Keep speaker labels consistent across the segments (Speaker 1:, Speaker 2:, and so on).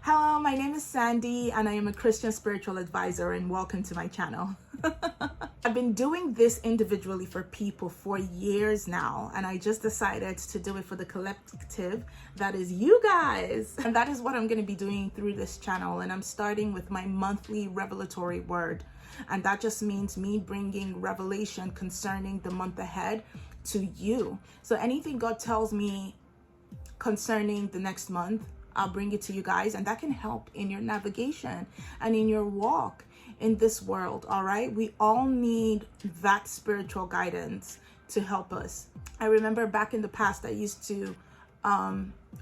Speaker 1: Hello, my name is Sandy and I am a Christian spiritual advisor, and welcome to my channel. I've been doing this individually for people for years now, and I just decided to do it for the collective that is you guys. And that is what I'm going to be doing through this channel, and I'm starting with my monthly revelatory word. And that just means me bringing revelation concerning the month ahead to you. So anything God tells me concerning the next month, I'll bring it to you guys, and that can help in your navigation and in your walk in this world. All right, we all need that spiritual guidance to help us. I remember back in the past I used to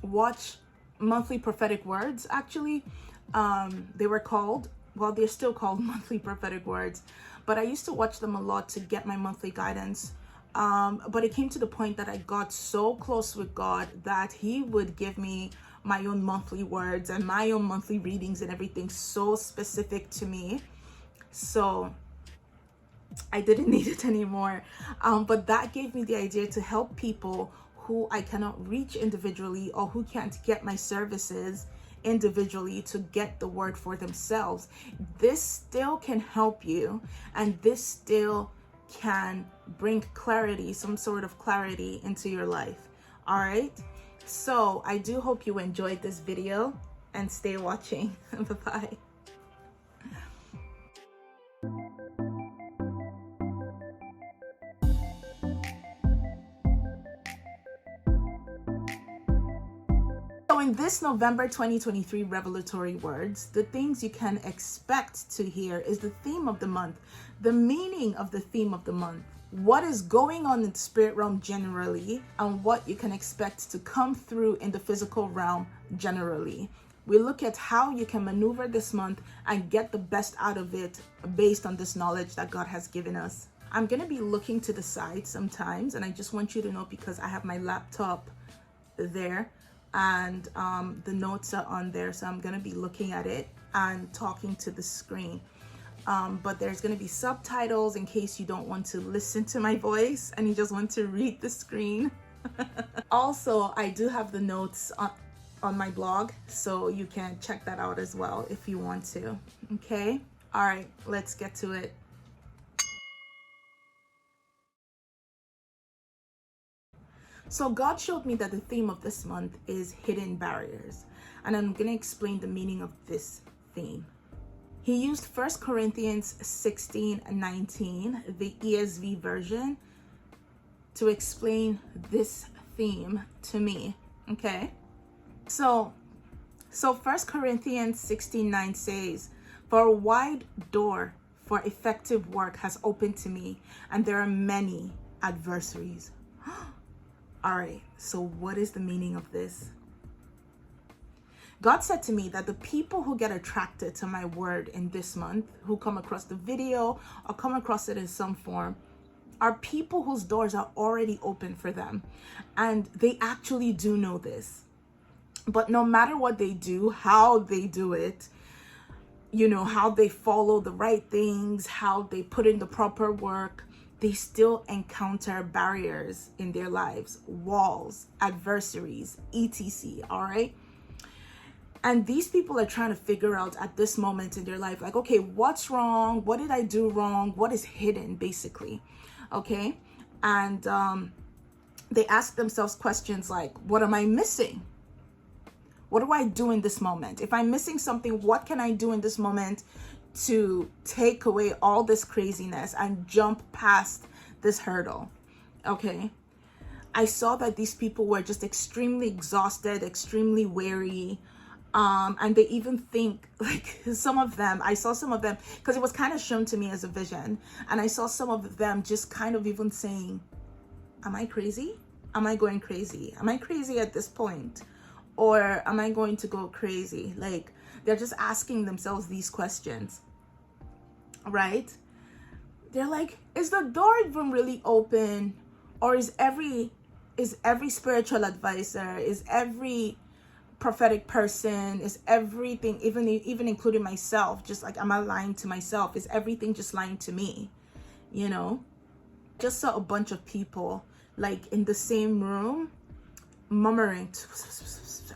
Speaker 1: watch monthly prophetic words. Actually, they were called, well, they're still called monthly prophetic words, but I used to watch them a lot to get my monthly guidance. But it came to the point that I got so close with God that He would give me my own monthly words and my own monthly readings and everything so specific to me. So I didn't need it anymore. But that gave me the idea to help people who I cannot reach individually, or who can't get my services individually, to get the word for themselves. This still can help you, and this still can bring clarity, some sort of clarity into your life. All right, so I do hope you enjoyed this video, and stay watching. Bye-bye. So in this November 2023 revelatory words, the things you can expect to hear is the theme of the month, the meaning of the theme of the month, what is going on in the spirit realm generally, and what you can expect to come through in the physical realm generally. We look at how you can maneuver this month and get the best out of it based on this knowledge that God has given us. I'm going to be looking to the side sometimes, and I just want you to know, because I have my laptop there and the notes are on there, so I'm going to be looking at it and talking to the screen. But there's going to be subtitles in case you don't want to listen to my voice and you just want to read the screen. Also, I do have the notes on my blog, so you can check that out as well if you want to. Okay? All right, let's get to it. So God showed me that the theme of this month is hidden barriers, and I'm going to explain the meaning of this theme. He used 1 Corinthians 16:19, the ESV version, to explain this theme to me. Okay? So 1 Corinthians 16:9 says, "For a wide door for effective work has opened to me, and there are many adversaries." All right, so what is the meaning of this? God said to me that the people who get attracted to my word in this month, who come across the video or come across it in some form, are people whose doors are already open for them. And they actually do know this. But no matter what they do, how they do it, you know, how they follow the right things, how they put in the proper work, they still encounter barriers in their lives, walls, adversaries, etc. All right. And these people are trying to figure out at this moment in their life, like, okay, what's wrong? What did I do wrong? What is hidden, basically? Okay. And they ask themselves questions like, what am I missing? What do I do in this moment? If I'm missing something, what can I do in this moment to take away all this craziness and jump past this hurdle? Okay. I saw that these people were just extremely exhausted, extremely weary. And they even think, like, some of them, I saw some of them, because it was kind of shown to me as a vision. And I saw some of them just kind of even saying, am I crazy? Am I going crazy? Am I crazy at this point? Or am I going to go crazy? Like, they're just asking themselves these questions, right? They're like, is the door even really open? Or is every spiritual advisor, is every prophetic person, is everything, even including myself, just like, am I lying to myself? Is everything just lying to me? You know, just saw a bunch of people like in the same room, murmuring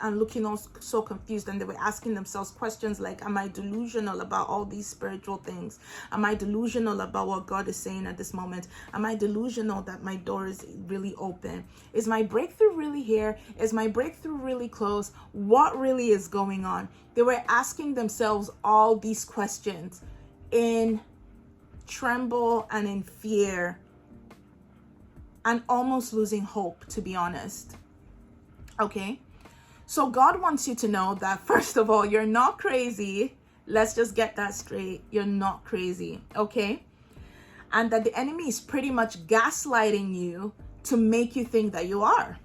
Speaker 1: and looking all so confused, and they were asking themselves questions like, am I delusional about all these spiritual things? Am I delusional about what God is saying at this moment? Am I delusional that my door is really open? Is my breakthrough really here? Is my breakthrough really close? What really is going on? They were asking themselves all these questions in tremble and in fear and almost losing hope, to be honest. Okay? So God wants you to know that, first of all, you're not crazy. Let's just get that straight. You're not crazy, okay? And that the enemy is pretty much gaslighting you to make you think that you are.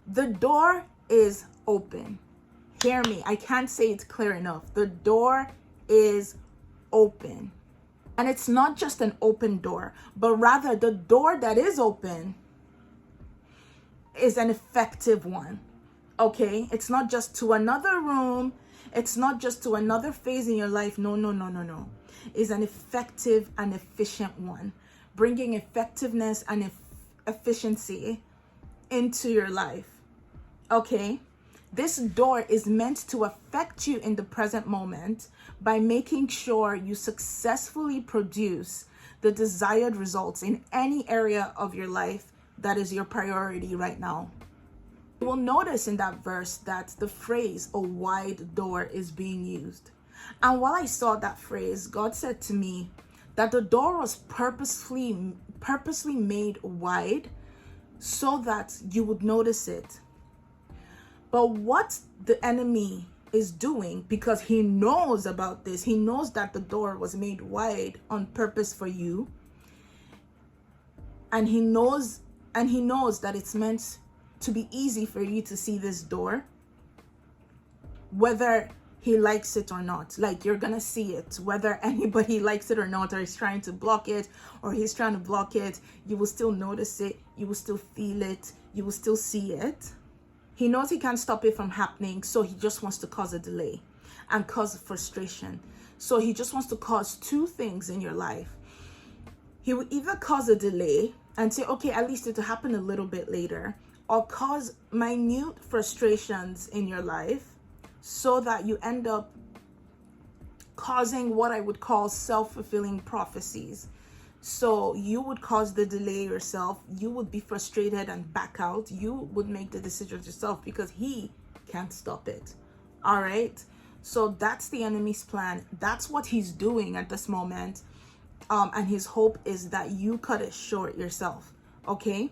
Speaker 1: The door is open. Hear me. I can't say it clear enough. The door is open. And it's not just an open door, but rather the door that is open is an effective one. Okay, it's not just to another room. It's not just to another phase in your life. No. It's an effective and efficient one, bringing effectiveness and efficiency into your life. Okay, this door is meant to affect you in the present moment by making sure you successfully produce the desired results in any area of your life that is your priority right now. You will notice in that verse that the phrase "a wide door" is being used. And while I saw that phrase, God said to me that the door was purposely made wide so that you would notice it. But what the enemy is doing, because he knows about this, he knows that the door was made wide on purpose for you. And he knows that it's meant to be easy for you to see this door, whether he likes it or not. Like, you're gonna see it, whether anybody likes it or not, or is trying to block it, or he's trying to block it. You will still notice it, you will still feel it, you will still see it. He knows he can't stop it from happening, so he just wants to cause a delay and cause frustration. So he just wants to cause two things in your life. He will either cause a delay and say, okay, at least it'll happen a little bit later, or cause minute frustrations in your life so that you end up causing what I would call self-fulfilling prophecies. So you would cause the delay yourself. You would be frustrated and back out. You would make the decisions yourself because he can't stop it. All right? So that's the enemy's plan. That's what he's doing at this moment. And his hope is that you cut it short yourself. Okay?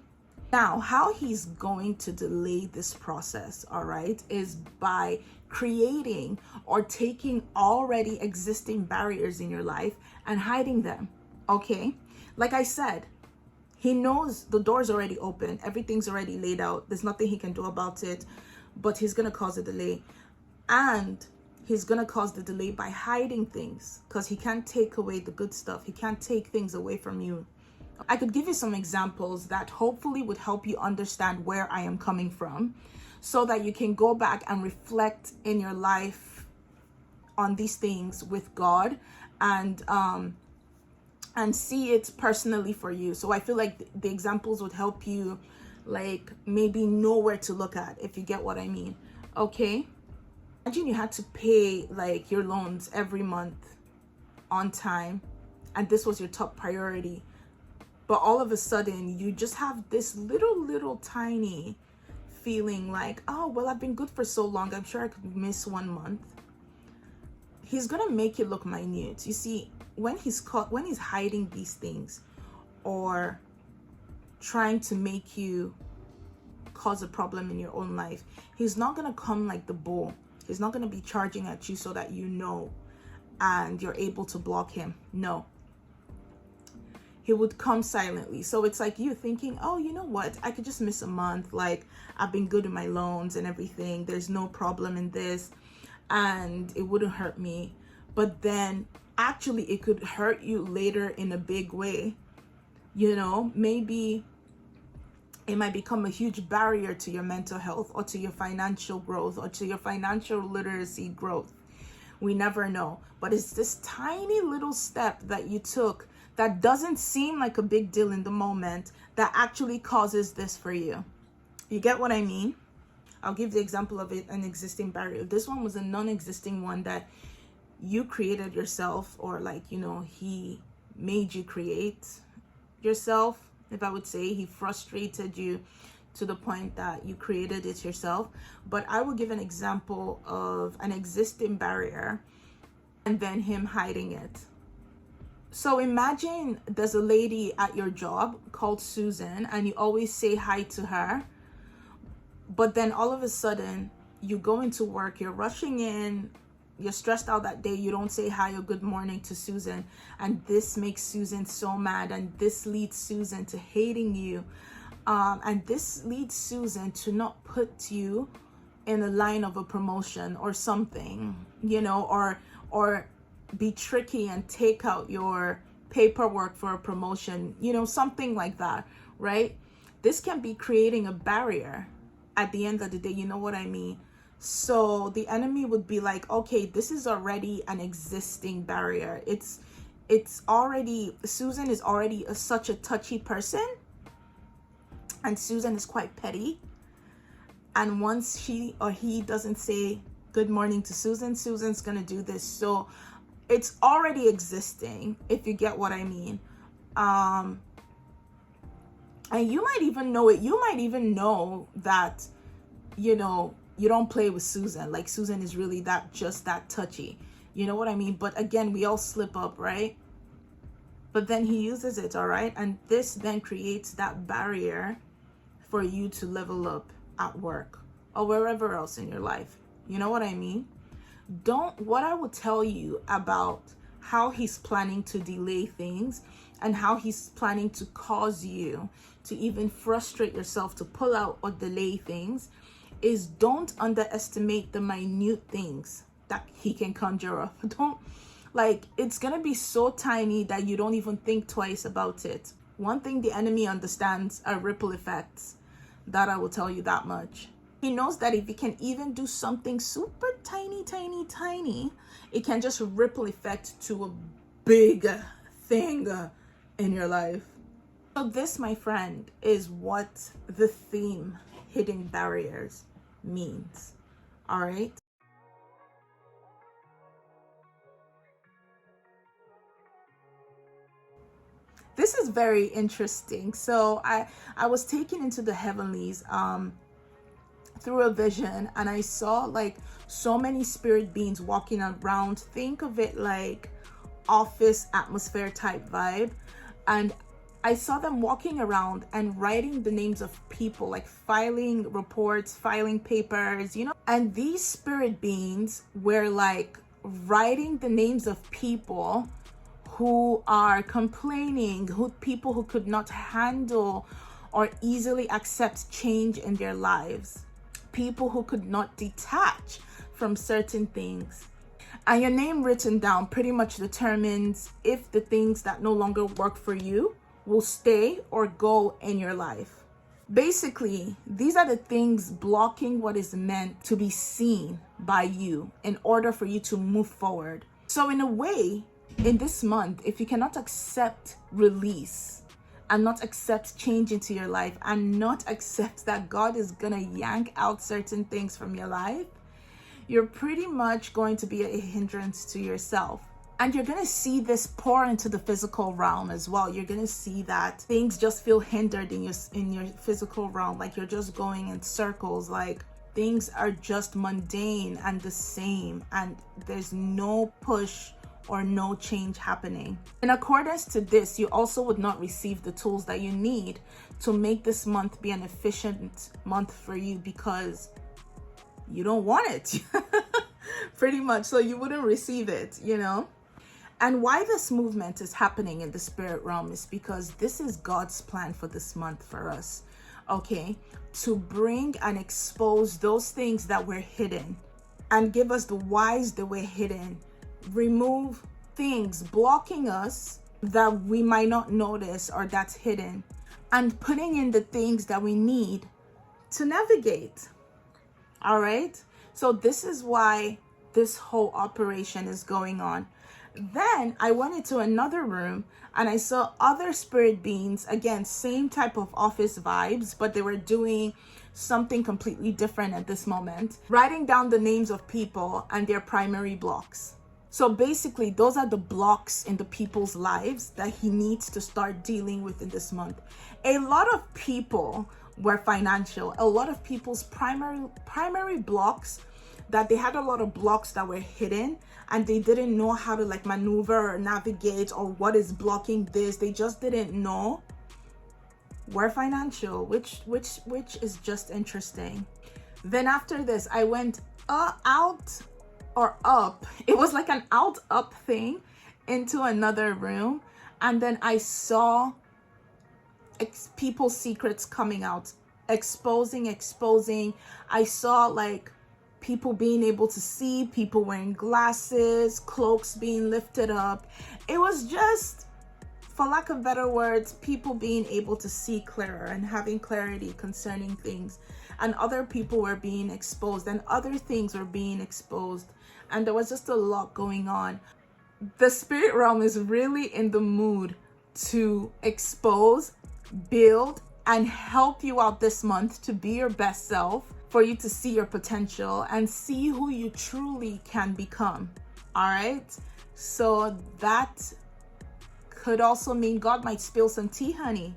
Speaker 1: Now, how he's going to delay this process, all right, is by creating or taking already existing barriers in your life and hiding them, okay? Like I said, he knows the door's already open. Everything's already laid out. There's nothing he can do about it, but he's going to cause a delay. And he's going to cause the delay by hiding things because he can't take away the good stuff. He can't take things away from you. I could give you some examples that hopefully would help you understand where I am coming from so that you can go back and reflect in your life on these things with God and see it personally for you. So I feel like the examples would help you, like, maybe know where to look at, if you get what I mean. Okay? Imagine you had to pay like your loans every month on time, and this was your top priority. But all of a sudden, you just have this little tiny feeling like, oh, well, I've been good for so long. I'm sure I could miss 1 month. He's going to make it look minute. You see, when he's hiding these things or trying to make you cause a problem in your own life, he's not going to come like the bull. He's not going to be charging at you so that you know and you're able to block him. No. He would come silently. So it's like you thinking, oh, you know what? I could just miss a month. Like, I've been good in my loans and everything. There's no problem in this. And it wouldn't hurt me. But then actually it could hurt you later in a big way. You know, maybe it might become a huge barrier to your mental health or to your financial growth or to your financial literacy growth. We never know. But it's this tiny little step that you took that doesn't seem like a big deal in the moment that actually causes this for you. You get what I mean? I'll give the example of it, an existing barrier. This one was a non-existing one that you created yourself, or like, you know, he made you create yourself. If I would say, he frustrated you to the point that you created it yourself. But I will give an example of an existing barrier and then him hiding it. So imagine there's a lady at your job called Susan, and you always say hi to her, but then all of a sudden you go into work, you're rushing in, you're stressed out that day, you don't say hi or good morning to Susan, and this makes Susan so mad, and this leads Susan to hating you, and this leads Susan to not put you in the line of a promotion or something, you know, or be tricky and take out your paperwork for a promotion, you know, something like that, right? This can be creating a barrier at the end of the day, you know what I mean? So the enemy would be like, okay, this is already an existing barrier. It's already, Susan is already such a touchy person, and Susan is quite petty. And once she or he doesn't say good morning to Susan, Susan's gonna do this. So it's already existing, if you get what I mean. And you might even know it. You might even know that, you know, you don't play with Susan. Like, Susan is really just that touchy. You know what I mean? But again, we all slip up, right? But then he uses it, all right? And this then creates that barrier for you to level up at work or wherever else in your life. You know what I mean? What I will tell you about how he's planning to delay things and how he's planning to cause you to even frustrate yourself to pull out or delay things is, don't underestimate the minute things that he can conjure up. Don't, like, it's gonna be so tiny that you don't even think twice about it. One thing the enemy understands are ripple effects. That I will tell you that much. He knows that if he can even do something super tiny, it can just ripple effect to a big thing in your life. So this, my friend, is what the theme hidden barriers means. All right. This is very interesting. So I was taken into the heavenlies through a vision, and I saw like so many spirit beings walking around. Think of it like office atmosphere type vibe. And I saw them walking around and writing the names of people, like filing reports, filing papers, you know. And these spirit beings were like writing the names of people who are complaining, people who could not handle or easily accept change in their lives, people who could not detach from certain things. And your name written down pretty much determines if the things that no longer work for you will stay or go in your life. Basically, these are the things blocking what is meant to be seen by you in order for you to move forward. So in a way, in this month, if you cannot accept release and not accept change into your life and not accept that God is gonna yank out certain things from your life, you're pretty much going to be a hindrance to yourself. And you're gonna see this pour into the physical realm as well. You're gonna see that things just feel hindered in your physical realm, like you're just going in circles, like things are just mundane and the same, and there's no push or no change happening. In accordance to this, you also would not receive the tools that you need to make this month be an efficient month for you, because you don't want it pretty much. So you wouldn't receive it, you know. And why this movement is happening in the spirit realm is because this is God's plan for this month for us, okay? To bring and expose those things that were hidden and give us the whys that were hidden. Remove things blocking us that we might not notice or that's hidden, and putting in the things that we need to navigate. All right. So this is why this whole operation is going on. Then I went into another room and I saw other spirit beings, again, same type of office vibes, but they were doing something completely different at this moment. Writing down the names of people and their primary blocks. So basically, those are the blocks in the people's lives that he needs to start dealing with in this month. A lot of people were financial. A lot of people's primary blocks, that they had a lot of blocks that were hidden and they didn't know how to like maneuver or navigate, or what is blocking this. They just didn't know, were financial, which is just interesting. Then after this, I went out or up. It was like an out up thing into another room, and then I saw people's secrets coming out, exposing. I saw like people being able to see, people wearing glasses, cloaks being lifted up. It was just, for lack of better words, people being able to see clearer and having clarity concerning things. And other people were being exposed, and other things were being exposed. And there was just a lot going on. The spirit realm is really in the mood to expose, build, and help you out this month to be your best self, for you to see your potential and see who you truly can become. All right. So that could also mean God might spill some tea, honey.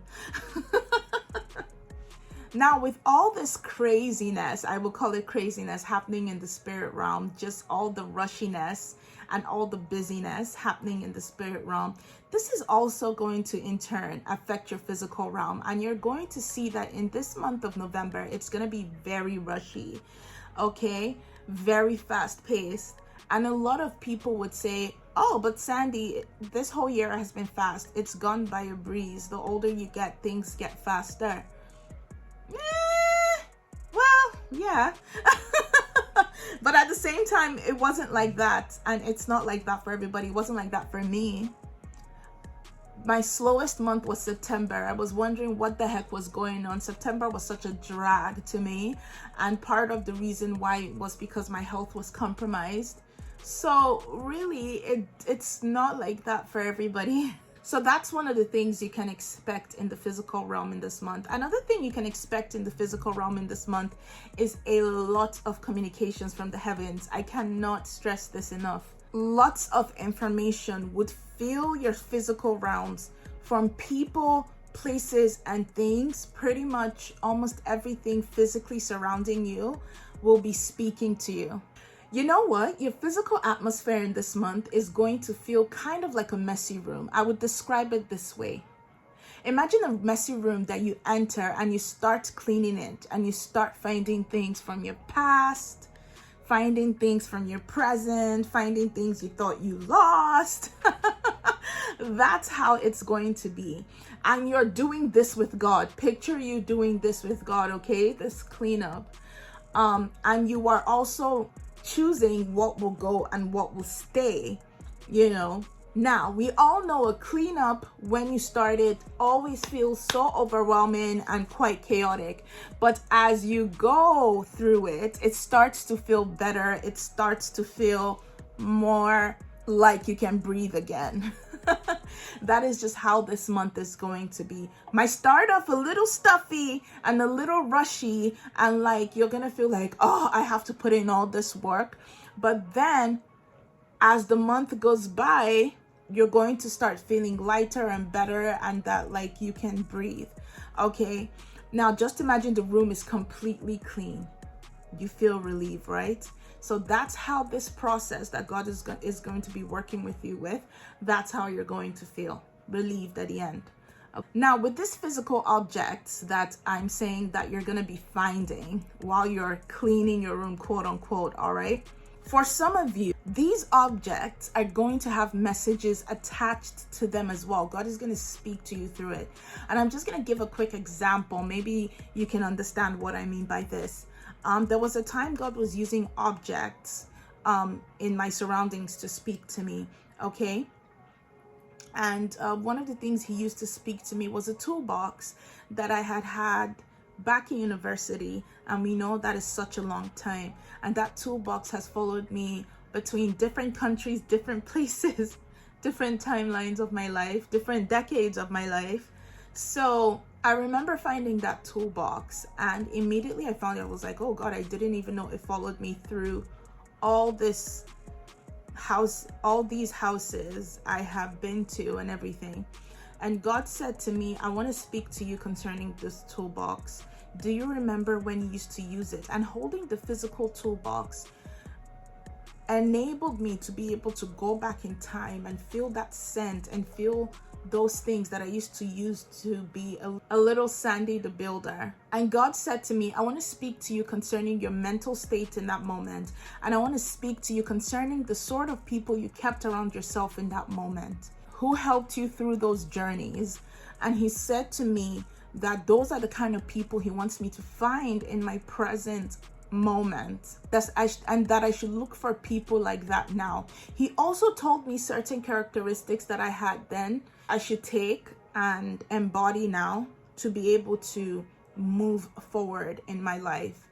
Speaker 1: Now, with all this craziness, I will call it craziness, happening in the spirit realm, just all the rushiness and all the busyness happening in the spirit realm, this is also going to in turn affect your physical realm. And you're going to see that in this month of November, it's going to be very rushy, okay? Very fast paced. And a lot of people would say, oh, but Sandy, this whole year has been fast. It's gone by a breeze. The older you get, things get faster. Well, yeah. But at the same time, it wasn't like that. And it's not like that for everybody. It wasn't like that for me. My slowest month was September. I was wondering what the heck was going on. September was such a drag to me. And part of the reason why was because my health was compromised. So really, it's not like that for everybody. So that's one of the things you can expect in the physical realm in this month. Another thing you can expect in the physical realm in this month is a lot of communications from the heavens. I cannot stress this enough. Lots of information would fill your physical realms from people, places, and things. Pretty much almost everything physically surrounding you will be speaking to you. You know what? Your physical atmosphere in this month is going to feel kind of like a messy room. I would describe it this way. Imagine a messy room that you enter and you start cleaning it, and you start finding things from your past, finding things from your present, finding things you thought you lost. That's how it's going to be. And you're doing this with God. Picture you doing this with God, okay? This cleanup. And you are also choosing what will go and what will stay, you know. Now, we all know a cleanup when you start it always feels so overwhelming and quite chaotic. But as you go through it, it starts to feel better. It starts to feel more like you can breathe again. That is just how this month is going to be. Might start off a little stuffy and a little rushy, and like you're gonna feel like, oh, I have to put in all this work. But then as the month goes by, you're going to start feeling lighter and better, and that like you can breathe. Okay, now just imagine the room is completely clean. You feel relief, right? So that's how this process that God is going to be working with you with, that's how you're going to feel relieved at the end. Now, with this physical objects that I'm saying that you're going to be finding while you're cleaning your room, quote unquote, all right? For some of you, these objects are going to have messages attached to them as well. God is going to speak to you through it. And I'm just going to give a quick example. Maybe you can understand what I mean by this. There was a time God was using objects in my surroundings to speak to me, okay? And one of the things he used to speak to me was a toolbox that I had back in university. And we know that is such a long time. And that toolbox has followed me between different countries, different places, different timelines of my life, different decades of my life. So I remember finding that toolbox, and immediately I found it. I was like, oh God, I didn't even know it followed me through all this house, all these houses I have been to and everything. And God said to me, I want to speak to you concerning this toolbox. Do you remember when you used to use it? And holding the physical toolbox enabled me to be able to go back in time and feel that scent and feel those things that I used to use to be a little Sandy the builder. And God said to me, I want to speak to you concerning your mental state in that moment. And I want to speak to you concerning the sort of people you kept around yourself in that moment, who helped you through those journeys. And he said to me that those are the kind of people he wants me to find in my present moment, and that I should look for people like that now. He also told me certain characteristics that I had then I should take and embody now to be able to move forward in my life.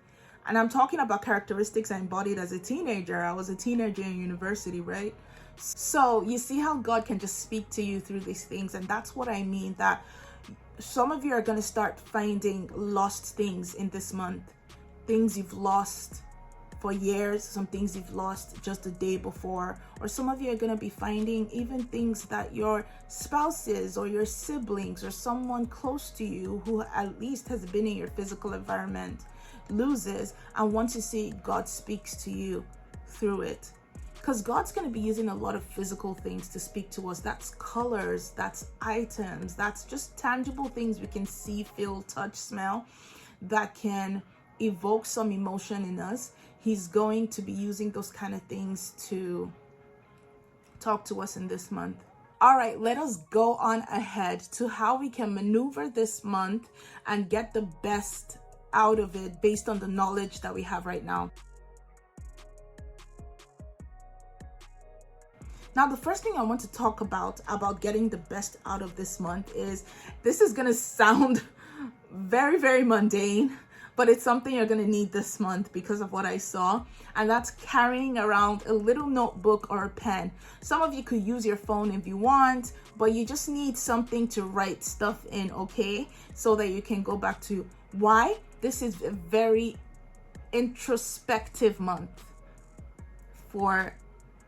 Speaker 1: And I'm talking about characteristics I embodied as a teenager. I was a teenager in university, right? So you see how God can just speak to you through these things. And that's what I mean, that some of you are going to start finding lost things in this month. Things you've lost for years, some things you've lost just the day before, or some of you are going to be finding even things that your spouses or your siblings or someone close to you who at least has been in your physical environment loses, and want to see God speaks to you through it. Because God's going to be using a lot of physical things to speak to us. That's colors, that's items, that's just tangible things we can see, feel, touch, smell, that can evoke some emotion in us. He's going to be using those kind of things to talk to us in this month. All right, let us go on ahead to how we can maneuver this month and get the best out of it based on the knowledge that we have right now. Now, the first thing I want to talk about getting the best out of this month is, this is going to sound very, very mundane, but it's something you're going to need this month because of what I saw. And that's carrying around a little notebook or a pen. Some of you could use your phone if you want, but you just need something to write stuff in, okay? So that you can go back to why. This is a very introspective month for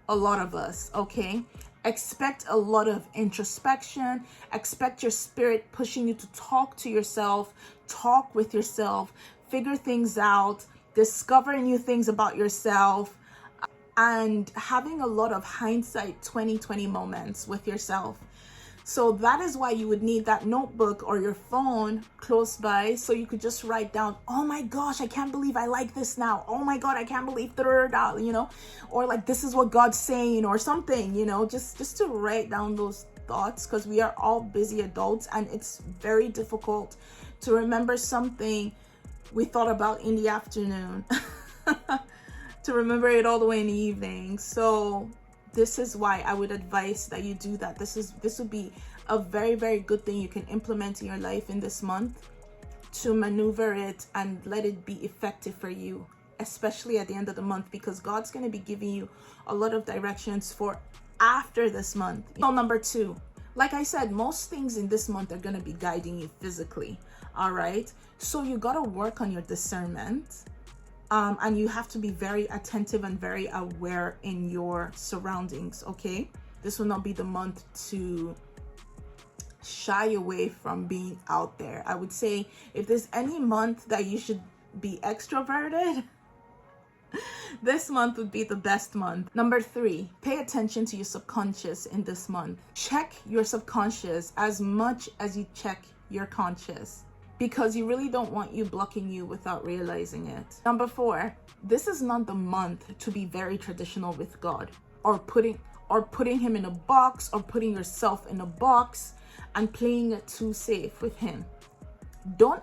Speaker 1: a lot of us, okay? Expect a lot of introspection. Expect your spirit pushing you to talk to yourself, talk with yourself, figure things out, discover new things about yourself, and having a lot of hindsight 2020 moments with yourself. So that is why you would need that notebook or your phone close by, so you could just write down, oh my gosh, I can't believe I like this now. Oh my God, I can't believe, you know, or like, this is what God's saying or something, you know, just to write down those thoughts, because we are all busy adults and it's very difficult to remember something we thought about in the afternoon to remember it all the way in the evening. So this is why I would advise that you do that. This would be a very, very good thing you can implement in your life in this month to maneuver it and let it be effective for you, especially at the end of the month, because God's going to be giving you a lot of directions for after this month. So number 2, like I said, most things in this month are going to be guiding you physically. All right. So you got to work on your discernment. And you have to be very attentive and very aware in your surroundings, okay? This will not be the month to shy away from being out there. I would say if there's any month that you should be extroverted, this month would be the best month. Number 3, pay attention to your subconscious in this month. Check your subconscious as much as you check your conscious, because you really don't want you blocking you without realizing it. Number 4, this is not the month to be very traditional with God, or putting him in a box, or putting yourself in a box and playing it too safe with him. Don't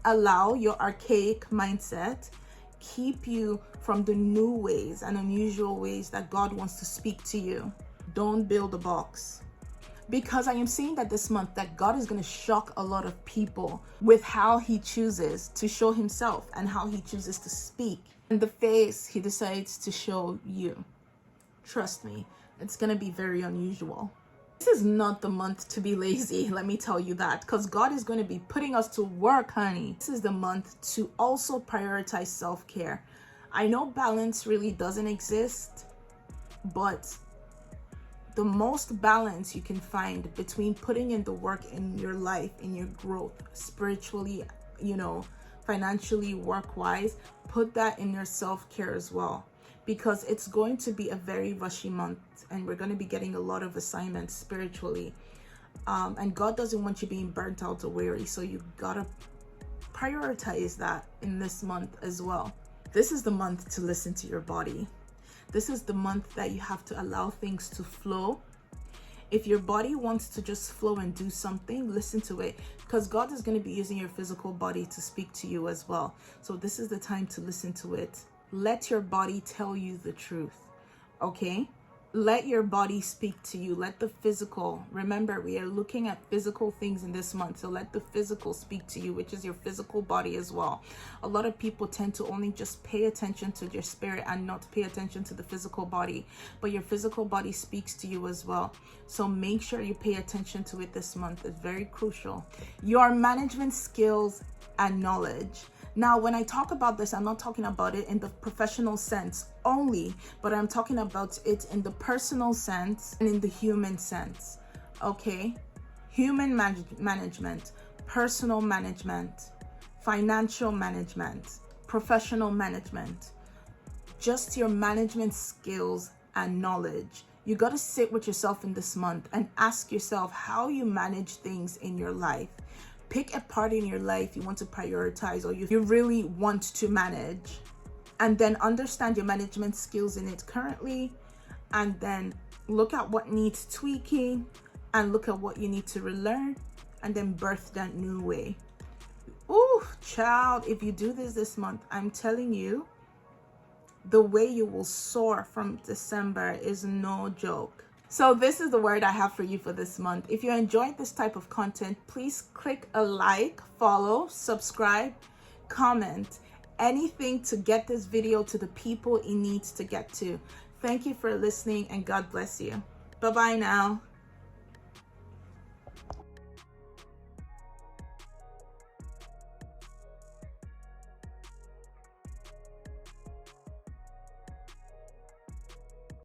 Speaker 1: allow your archaic mindset keep you from the new ways and unusual ways that God wants to speak to you. Don't build a box. Because I am seeing that this month that God is going to shock a lot of people with how he chooses to show himself and how he chooses to speak and the face he decides to show you. Trust me, it's going to be very unusual. This is not the month to be lazy, let me tell you that, because God is going to be putting us to work, honey. This is the month to also prioritize self-care. I know balance really doesn't exist, but the most balance you can find between putting in the work in your life, in your growth, spiritually, financially, work-wise, put that in your self-care as well, because it's going to be a very rushy month and we're going to be getting a lot of assignments spiritually. And God doesn't want you being burnt out or weary, so you gotta prioritize that in this month as well. This is the month to listen to your body. This is the month that you have to allow things to flow. If your body wants to just flow and do something, listen to it, because God is going to be using your physical body to speak to you as well. So this is the time to listen to it. Let your body tell you the truth, okay? Let your body speak to you. Let the physical, remember, we are looking at physical things in this month. So let the physical speak to you, which is your physical body as well. A lot of people tend to only just pay attention to their spirit and not pay attention to the physical body. But your physical body speaks to you as well. So make sure you pay attention to it this month. It's very crucial. Your management skills and knowledge. Now, when I talk about this, I'm not talking about it in the professional sense only, but I'm talking about it in the personal sense and in the human sense, okay? Human management, personal management, financial management, professional management, just your management skills and knowledge. You got to sit with yourself in this month and ask yourself how you manage things in your life. Pick a part in your life you want to prioritize or you really want to manage, and then understand your management skills in it currently, and then look at what needs tweaking and look at what you need to relearn, and then birth that new way. Ooh, child, if you do this month, I'm telling you, the way you will soar from December is no joke. So this is the word I have for you for this month. If you enjoyed this type of content, please click a like, follow, subscribe, comment, anything to get this video to the people it needs to get to. Thank you for listening and God bless you. Bye-bye now.